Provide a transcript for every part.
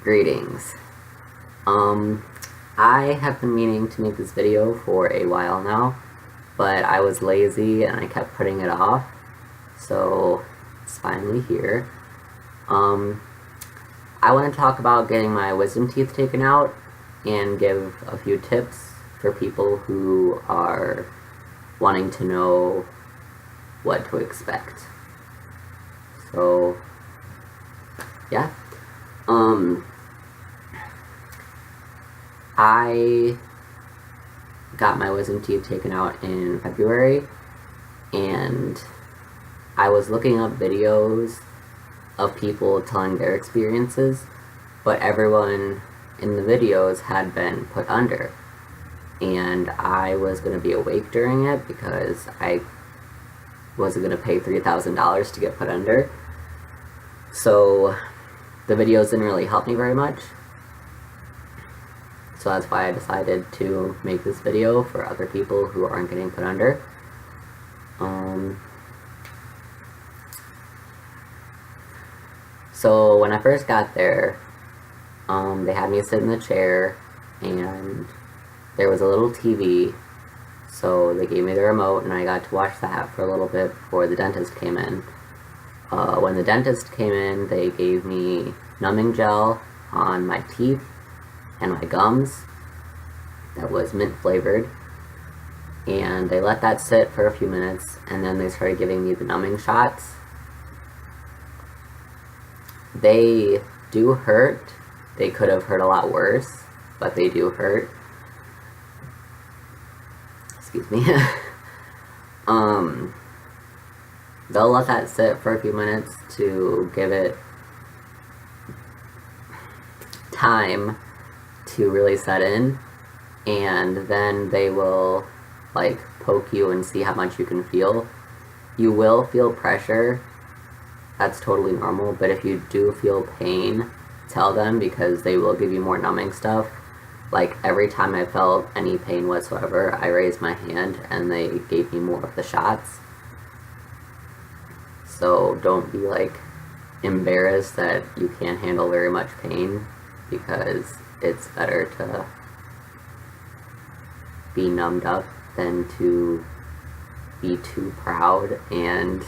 Greetings. I have been meaning to make this video for a while now, but I was lazy and I kept putting it off, so it's finally here. I want to talk about getting my wisdom teeth taken out and give a few tips for people who are wanting to know what to expect. So, yeah. I got my wisdom teeth taken out in February, and I was looking up videos of people telling their experiences, but everyone in the videos had been put under, and I was going to be awake during it because I wasn't going to pay $3,000 to get put under, so the videos didn't really help me very much. So that's why I decided to make this video for other people who aren't getting put under. So when I first got there, they had me sit in the chair, and there was a little TV, so they gave me the remote, and I got to watch that for a little bit before the dentist came in. When the dentist came in, they gave me numbing gel on my teeth and my gums that was mint flavored, and they let that sit for a few minutes, and then they started giving me the numbing shots. They do hurt. They could have hurt a lot worse, but they do hurt. Excuse me. They'll let that sit for a few minutes to give it time to really set in, and then they will like poke you and see how much you can feel. You will feel pressure, that's totally normal, but if you do feel pain, tell them, because they will give you more numbing stuff. Like every time I felt any pain whatsoever, I raised my hand and they gave me more of the shots. So don't be like embarrassed that you can't handle very much pain, because it's better to be numbed up than to be too proud and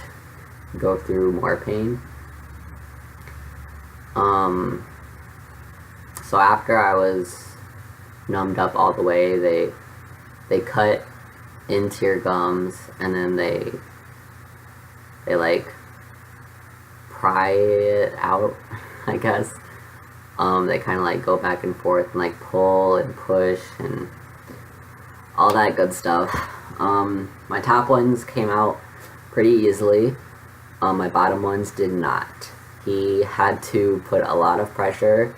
go through more pain. So after I was numbed up all the way, they cut into your gums, and then they like pry it out, I guess. They kind of like go back and forth and like pull and push and all that good stuff. My top ones came out pretty easily. My bottom ones did not. He had to put a lot of pressure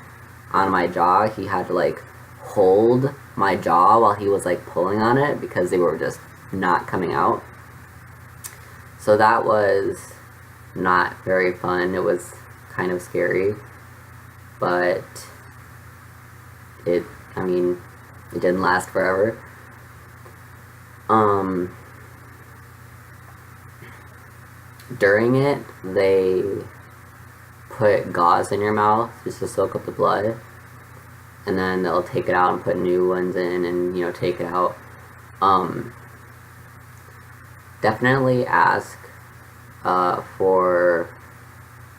on my jaw. He had to like hold my jaw while he was like pulling on it, because they were just not coming out. So that was not very fun. It was kind of scary, but it didn't last forever. During it, they put gauze in your mouth just to soak up the blood, and then they'll take it out and put new ones in, and take it out. Definitely ask for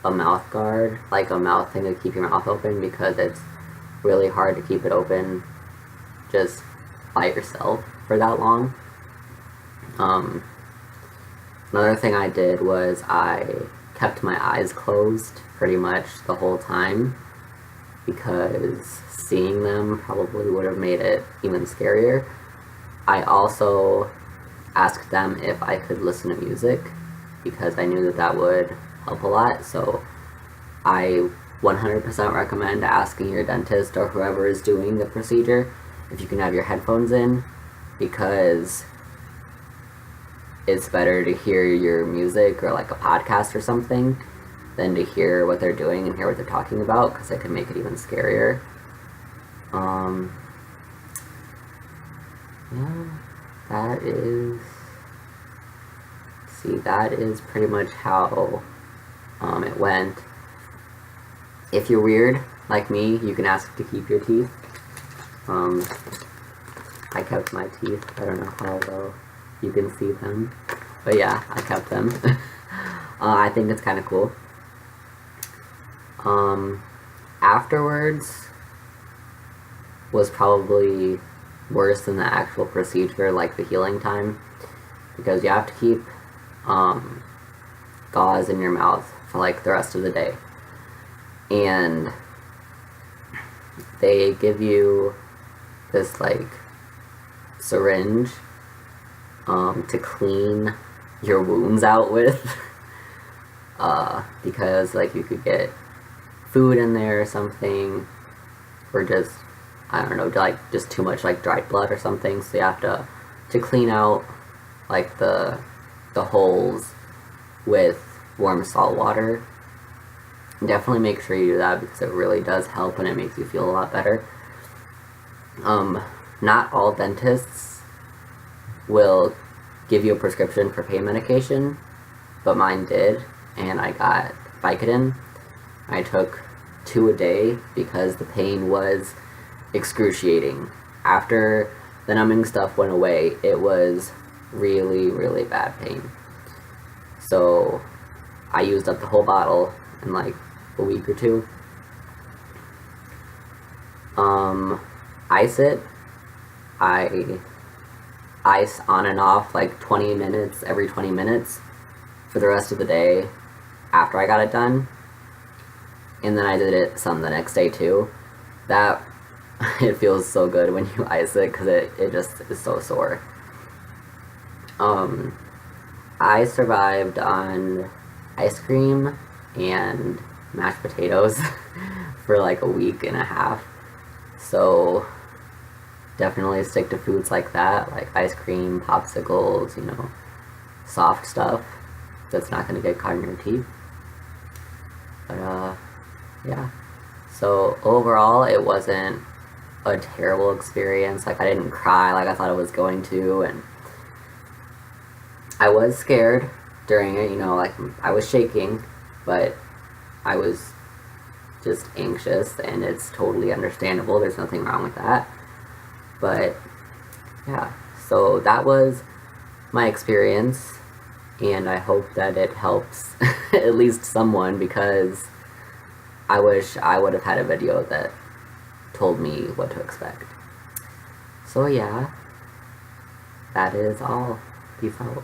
a mouth guard, like a mouth thing to keep your mouth open, because it's really hard to keep it open just by yourself for that long. Another thing I did was I kept my eyes closed pretty much the whole time, because seeing them probably would have made it even scarier. I also asked them if I could listen to music, because I knew that would help a lot. So I 100% recommend asking your dentist or whoever is doing the procedure if you can have your headphones in, because it's better to hear your music or like a podcast or something than to hear what they're doing and hear what they're talking about, because it can make it even scarier. Yeah, that is pretty much how it went. If you're weird like me, you can ask to keep your teeth. I kept my teeth. I don't know how well you can see them, but yeah, I kept them. I think it's kind of cool. Afterwards was probably worse than the actual procedure, like the healing time, because you have to keep gauze in your mouth for like the rest of the day. And they give you this like syringe to clean your wounds out with because like you could get food in there or something, or just, I don't know, like just too much like dried blood or something, so you have to clean out like the holes with warm salt water. Definitely make sure you do that because it really does help and it makes you feel a lot better. Not all dentists will give you a prescription for pain medication, but mine did, and I got Vicodin. I took 2 a day because the pain was excruciating. After the numbing stuff went away, it was really, really bad pain. So I used up the whole bottle in like a week or 2. Ice it. I ice on and off like 20 minutes, every 20 minutes for the rest of the day after I got it done. And then I did it some the next day too. That, it feels so good when you ice it because it just is so sore. I survived on ice cream and mashed potatoes for like a week and a half. So definitely stick to foods like that, like ice cream, popsicles, you know, soft stuff that's not going to get caught in your teeth. But yeah. So overall, it wasn't a terrible experience. Like, I didn't cry like I thought I was going to, and I was scared during it, you know, like I was shaking, but I was just anxious, and it's totally understandable. There's nothing wrong with that. But yeah, so that was my experience, and I hope that it helps at least someone, because I wish I would have had a video that told me what to expect. So yeah, that is all. Peace out.